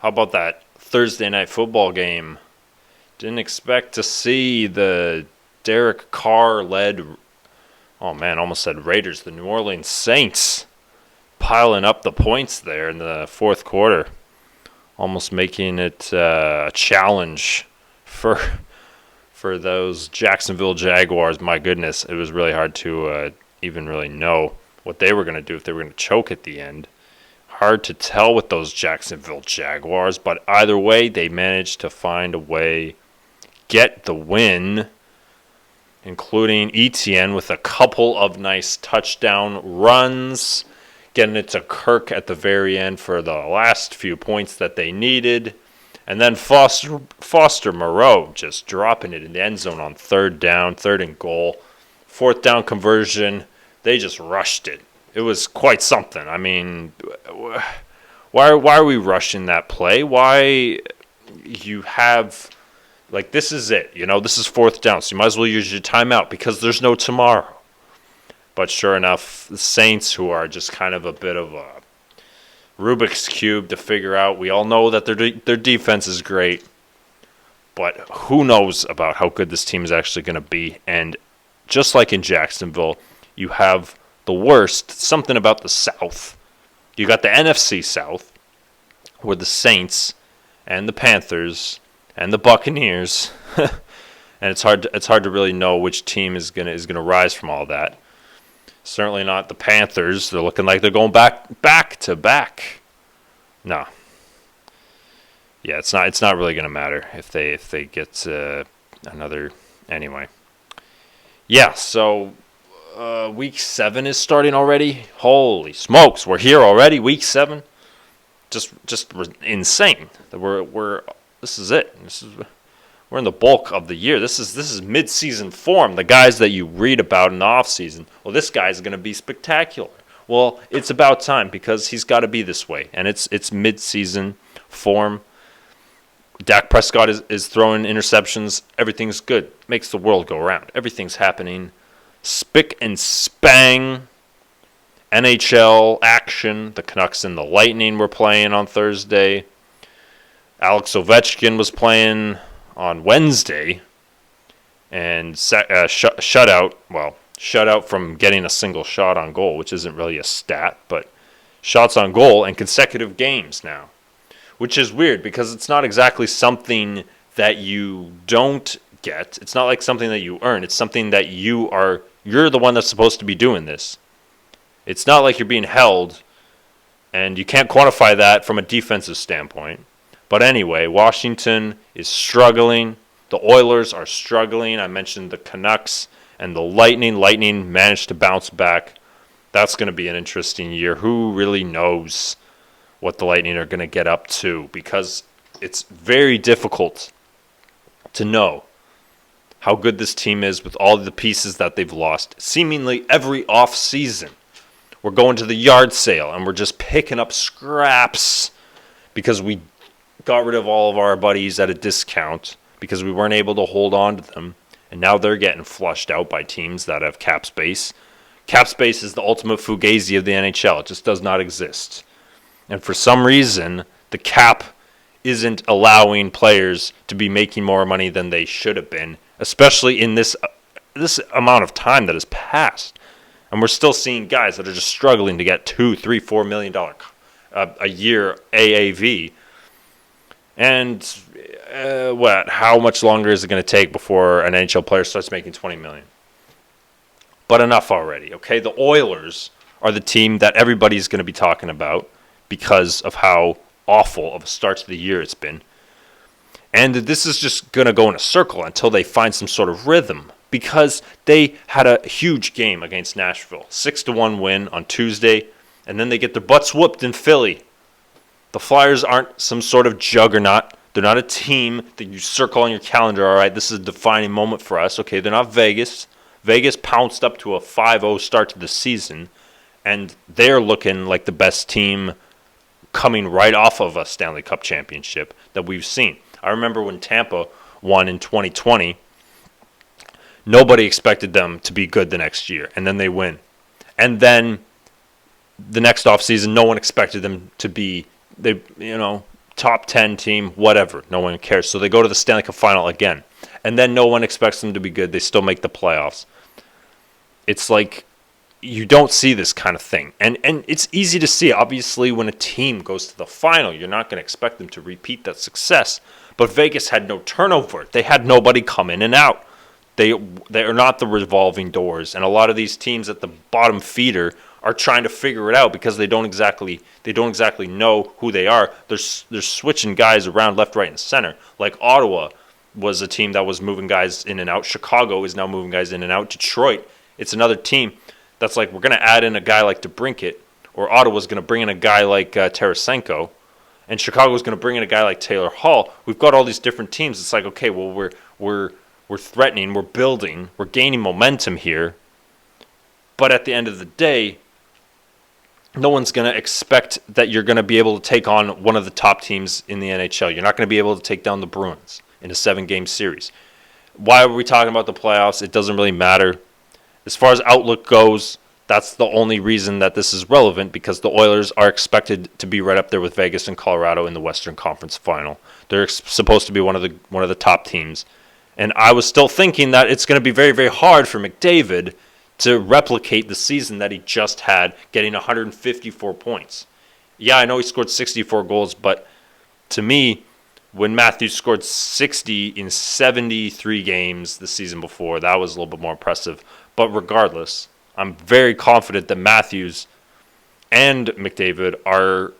How about that Thursday night football game? Didn't expect to see the Derek Carr led, oh man, almost said Raiders, the New Orleans Saints piling up the points there in the fourth quarter, almost making it a challenge for those Jacksonville Jaguars. My goodness, it was really hard to even really know what they were going to do, if they were going to choke at the end. Hard to tell with those Jacksonville Jaguars, but either way, they managed to find a way, get the win, including ETN with a couple of nice touchdown runs, getting it to Kirk at the very end for the last few points that they needed. And then Foster Moreau just dropping it in the end zone on third down, third and goal. Fourth down conversion, they just rushed it. It was quite something. I mean, why are we rushing that play? Why you have, like, this is it. This is fourth down, so you might as well use your timeout because there's no tomorrow. But sure enough, the Saints, who are just kind of a bit of a Rubik's Cube to figure out. We all know that their defense is great, but who knows about how good this team is actually going to be. And just like in Jacksonville, you have the worst, something about the South. You got the NFC South, where the Saints and the Panthers and the Buccaneers, and it's hard to really know which team is gonna rise from all that. Certainly not the Panthers. They're looking like they're going back to back. No. Yeah, it's not really going to matter if they get another. Anyway. Yeah, so week 7 is starting already. Holy smokes, we're here already. Week 7, just insane. This is it. We're in the bulk of the year. This is mid-season form. The guys that you read about in the off-season. Well, this guy's going to be spectacular. Well, it's about time because he's got to be this way. And it's mid-season form. Dak Prescott is throwing interceptions. Everything's good. Makes the world go around. Everything's happening. Spick and spang. NHL action. The Canucks and the Lightning were playing on Thursday. Alex Ovechkin was playing on Wednesday, and shutout from getting a single shot on goal, which isn't really a stat, but shots on goal and consecutive games now, which is weird because it's not exactly something that you don't get. It's not like something that you earn. It's something that you're the one that's supposed to be doing this. It's not like you're being held, and you can't quantify that from a defensive standpoint. But anyway, Washington is struggling. The Oilers are struggling. I mentioned the Canucks and the Lightning. Lightning managed to bounce back. That's going to be an interesting year. Who really knows what the Lightning are going to get up to? Because it's very difficult to know how good this team is with all the pieces that they've lost. Seemingly every off-season, we're going to the yard sale and we're just picking up scraps because we got rid of all of our buddies at a discount because we weren't able to hold on to them. And now they're getting flushed out by teams that have cap space. Cap space is the ultimate fugazi of the NHL. It just does not exist. And for some reason, the cap isn't allowing players to be making more money than they should have been, especially in this amount of time that has passed. And we're still seeing guys that are just struggling to get $2, $3, $4 million a year AAV. And how much longer is it going to take before an NHL player starts making $20 million? But enough already, okay? The Oilers are the team that everybody's going to be talking about because of how awful of a start to the year it's been. And this is just going to go in a circle until they find some sort of rhythm because they had a huge game against Nashville. 6-1 win on Tuesday, and then they get their butts whooped in Philly. The Flyers aren't some sort of juggernaut. They're not a team that you circle on your calendar. All right, this is a defining moment for us. Okay, they're not Vegas. Vegas pounced up to a 5-0 start to the season, and they're looking like the best team coming right off of a Stanley Cup championship that we've seen. I remember when Tampa won in 2020, nobody expected them to be good the next year, and then they win. And then the next offseason, no one expected them to be top 10 team, whatever. No one cares. So they go to the Stanley Cup final again. And then no one expects them to be good. They still make the playoffs. It's like you don't see this kind of thing. And it's easy to see. Obviously, when a team goes to the final, you're not going to expect them to repeat that success. But Vegas had no turnover. They had nobody come in and out. They are not the revolving doors. And a lot of these teams at the bottom feeder are trying to figure it out because they don't exactly know who they are. They're switching guys around left, right, and center. Like Ottawa was a team that was moving guys in and out. Chicago is now moving guys in and out. Detroit, it's another team that's like, we're going to add in a guy like DeBrincat, or Ottawa's going to bring in a guy like Tarasenko, and Chicago's going to bring in a guy like Taylor Hall. We've got all these different teams. It's like, okay, well, we're threatening, we're building, we're gaining momentum here. But at the end of the day, no one's going to expect that you're going to be able to take on one of the top teams in the NHL. You're not going to be able to take down the Bruins in a 7-game series. Why are we talking about the playoffs? It doesn't really matter. As far as outlook goes, that's the only reason that this is relevant, because the Oilers are expected to be right up there with Vegas and Colorado in the Western Conference Final. They're supposed to be one of the top teams. And I was still thinking that it's going to be very, very hard for McDavid to replicate the season that he just had, getting 154 points. Yeah, I know he scored 64 goals, but to me, when Matthews scored 60 in 73 games the season before, that was a little bit more impressive. But regardless, I'm very confident that Matthews and McDavid are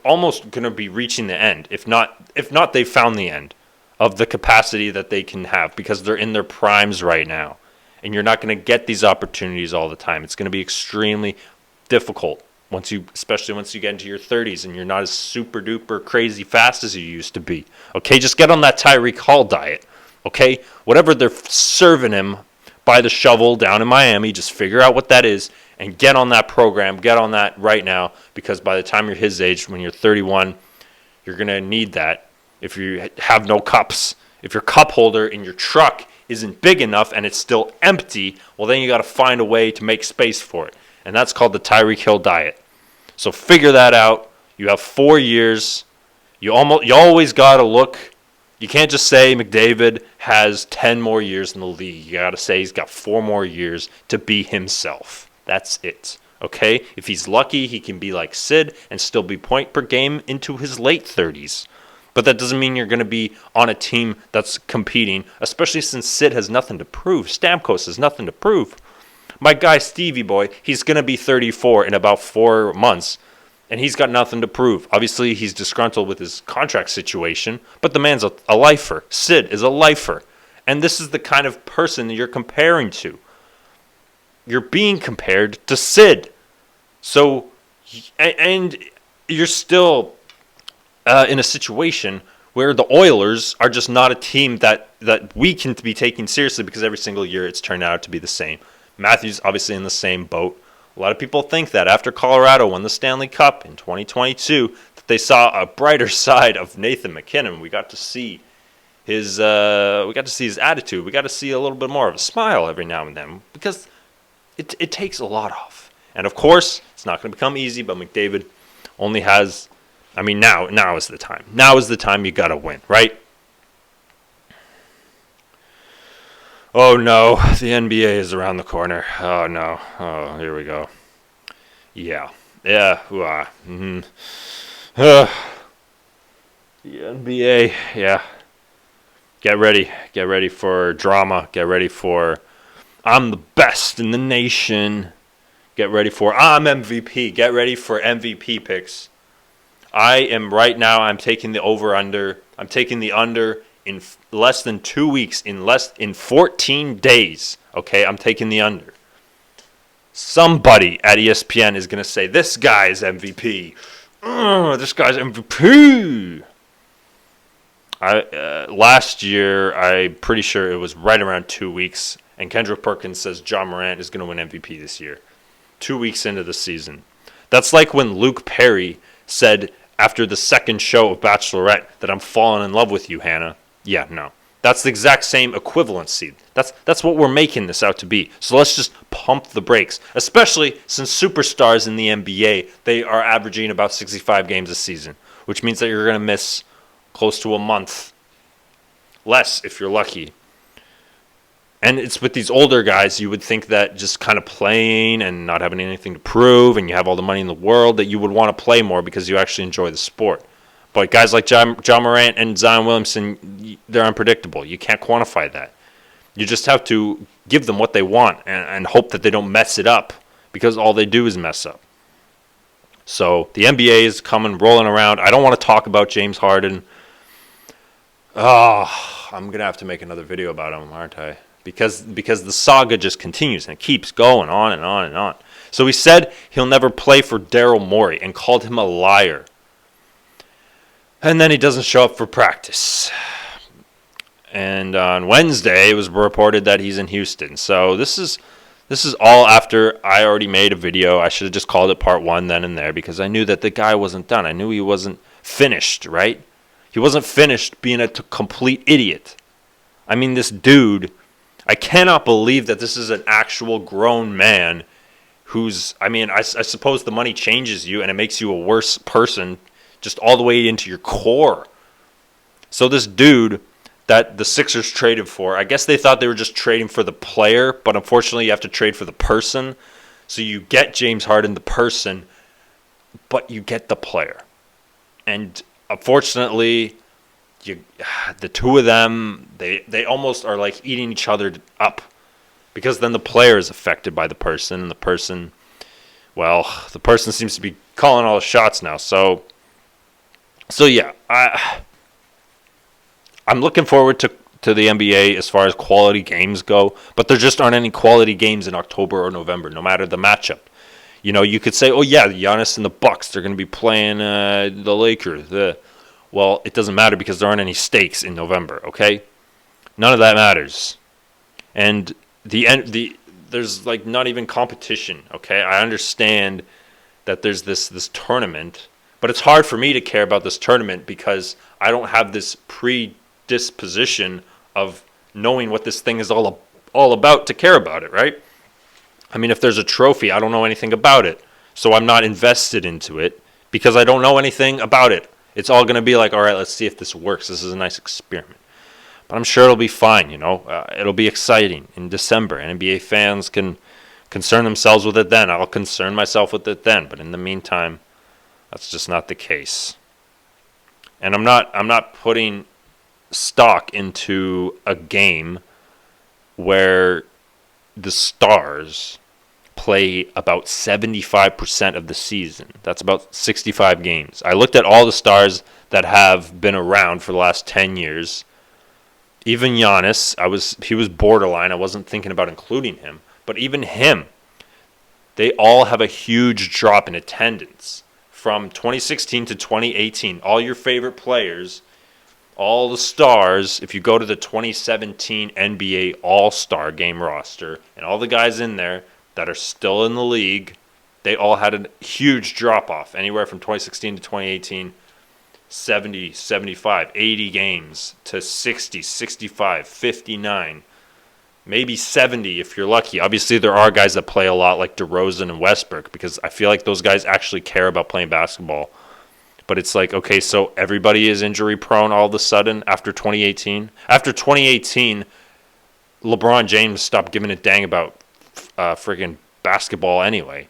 almost going to be reaching the end. If not, they found the end of the capacity that they can have, because they're in their primes right now. And you're not going to get these opportunities all the time. It's going to be extremely difficult, especially once you get into your 30s and you're not as super duper crazy fast as you used to be. Okay, just get on that Tyreek Hall diet. Okay, whatever they're serving him by the shovel down in Miami, just figure out what that is and get on that program. Get on that right now, because by the time you're his age, when you're 31, you're going to need that. If you have no cups, if your cup holder in your truck isn't big enough and it's still empty, well, then you got to find a way to make space for it. And that's called the Tyreek Hill diet. So figure that out. You have 4 years. You always got to look. You can't just say McDavid has 10 more years in the league. You got to say he's got 4 more years to be himself. That's it. Okay? If he's lucky, he can be like Sid and still be point per game into his late 30s. But that doesn't mean you're going to be on a team that's competing, especially since Sid has nothing to prove. Stamkos has nothing to prove. My guy Stevie Boy, he's going to be 34 in about 4 months, and he's got nothing to prove. Obviously, he's disgruntled with his contract situation, but the man's a lifer. Sid is a lifer. And this is the kind of person that you're comparing to. You're being compared to Sid. So, and you're still in a situation where the Oilers are just not a team that we can be taking seriously, because every single year it's turned out to be the same. Matthews obviously in the same boat. A lot of people think that after Colorado won the Stanley Cup in 2022, that they saw a brighter side of Nathan MacKinnon. We got to see his attitude. We got to see a little bit more of a smile every now and then, because it takes a lot off. And of course, it's not going to become easy, but McDavid only has, now is the time. Now is the time you got to win, right? Oh no, the NBA is around the corner. Oh no. Oh, here we go. Yeah. The NBA, yeah. Get ready for drama. Get ready for I'm the best in the nation. Get ready for I'm MVP. Get ready for MVP picks. I'm taking the over-under. I'm taking the under in less than 2 weeks, in 14 days. Okay, I'm taking the under. Somebody at ESPN is going to say, this guy's MVP. This guy's MVP. Last year, I'm pretty sure it was right around 2 weeks, and Kendrick Perkins says John Morant is going to win MVP this year. 2 weeks into the season. That's like when Luke Perry said after the second show of Bachelorette that I'm falling in love with you, Hannah. Yeah, no. That's the exact same equivalency. That's what we're making this out to be. So let's just pump the brakes, especially since superstars in the NBA, they are averaging about 65 games a season. which means that you're going to miss close to a month, less if you're lucky. And it's with these older guys, you would think that just kind of playing and not having anything to prove, and you have all the money in the world, that you would want to play more because you actually enjoy the sport. But guys like John Morant and Zion Williamson, they're unpredictable. You can't quantify that. You just have to give them what they want and hope that they don't mess it up, because all they do is mess up. So the NBA is coming, rolling around. I don't want to talk about James Harden. Oh, I'm going to have to make another video about him, aren't I? Because the saga just continues and it keeps going on and on and on. So he said he'll never play for Daryl Morey and called him a liar. And then he doesn't show up for practice. And on Wednesday, it was reported that he's in Houston. So this is all after I already made a video. I should have just called it part 1 then and there, because I knew that the guy wasn't done. I knew he wasn't finished, right? He wasn't finished being a complete idiot. I mean, this dude, I cannot believe that this is an actual grown man who's, I suppose the money changes you and it makes you a worse person just all the way into your core. So this dude that the Sixers traded for, I guess they thought they were just trading for the player, but unfortunately you have to trade for the person. So you get James Harden, the person, but you get the player. And unfortunately, the two of them, they almost are like eating each other up, because then the player is affected by the person, and the person seems to be calling all the shots now. So yeah, I'm looking forward to the NBA as far as quality games go, but there just aren't any quality games in October or November, no matter the matchup. You know, you could say, oh yeah, Giannis and the Bucks, they're going to be playing the Lakers. Well, it doesn't matter because there aren't any stakes in November, okay? None of that matters. And there's like not even competition, okay? I understand that there's this tournament, but it's hard for me to care about this tournament because I don't have this predisposition of knowing what this thing is all about to care about it, right? I mean, if there's a trophy, I don't know anything about it, so I'm not invested into it because I don't know anything about it. It's all going to be like, all right, let's see if this works. This is a nice experiment. But I'm sure it'll be fine, you know. It'll be exciting in December. NBA fans can concern themselves with it then. I'll concern myself with it then. But in the meantime, that's just not the case. And I'm not putting stock into a game where the stars play about 75% of the season. That's about 65 games. I looked at all the stars that have been around for the last 10 years. Even Giannis, he was borderline. I wasn't thinking about including him. But even him, they all have a huge drop in attendance. From 2016 to 2018, all your favorite players, all the stars, if you go to the 2017 NBA All-Star game roster, and all the guys in there that are still in the league, they all had a huge drop-off, anywhere from 2016 to 2018, 70, 75, 80 games to 60, 65, 59, maybe 70 if you're lucky. Obviously, there are guys that play a lot like DeRozan and Westbrook, because I feel like those guys actually care about playing basketball. But it's like, okay, so everybody is injury-prone all of a sudden after 2018? After 2018, LeBron James stopped giving a dang about friggin' basketball anyway,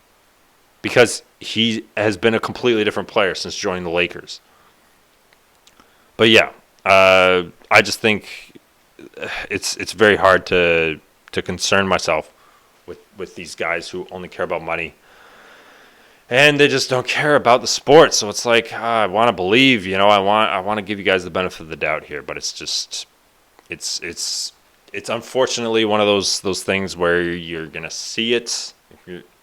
because he has been a completely different player since joining the Lakers. But yeah, I just think it's very hard to concern myself with these guys who only care about money, and they just don't care about the sport. So it's like, I want to believe, you know, I want to give you guys the benefit of the doubt here, but it's just it's unfortunately one of those things where you're gonna see it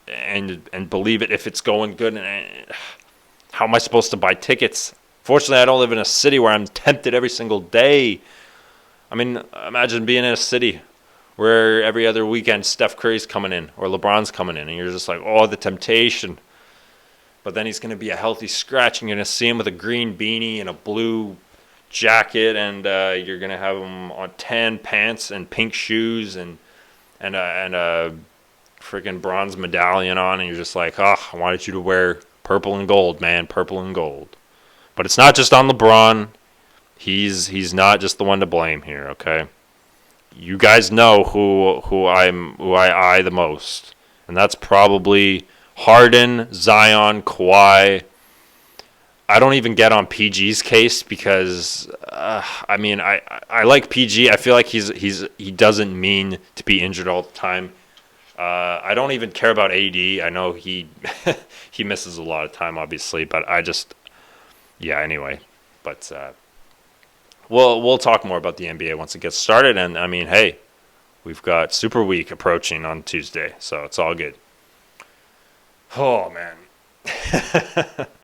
and believe it if it's going good. And how am I supposed to buy tickets? Fortunately, I don't live in a city where I'm tempted every single day. I mean, imagine being in a city where every other weekend Steph Curry's coming in or LeBron's coming in, and you're just like, oh, the temptation. But then he's going to be a healthy scratch, and you're going to see him with a green beanie and a blue jacket, and you're going to have him on tan pants and pink shoes and a freaking bronze medallion on, and you're just like, oh, I wanted you to wear purple and gold, man, purple and gold. But it's not just on LeBron. He's not just the one to blame here, okay? You guys know who I eye the most, and that's probably Harden, Zion, Kawhi. I don't even get on PG's case because I like PG. I feel like he doesn't mean to be injured all the time. I don't even care about AD. I know he he misses a lot of time, obviously, but yeah. Anyway, but we'll talk more about the NBA once it gets started. And I mean, hey, we've got Super Week approaching on Tuesday, so it's all good. Oh man.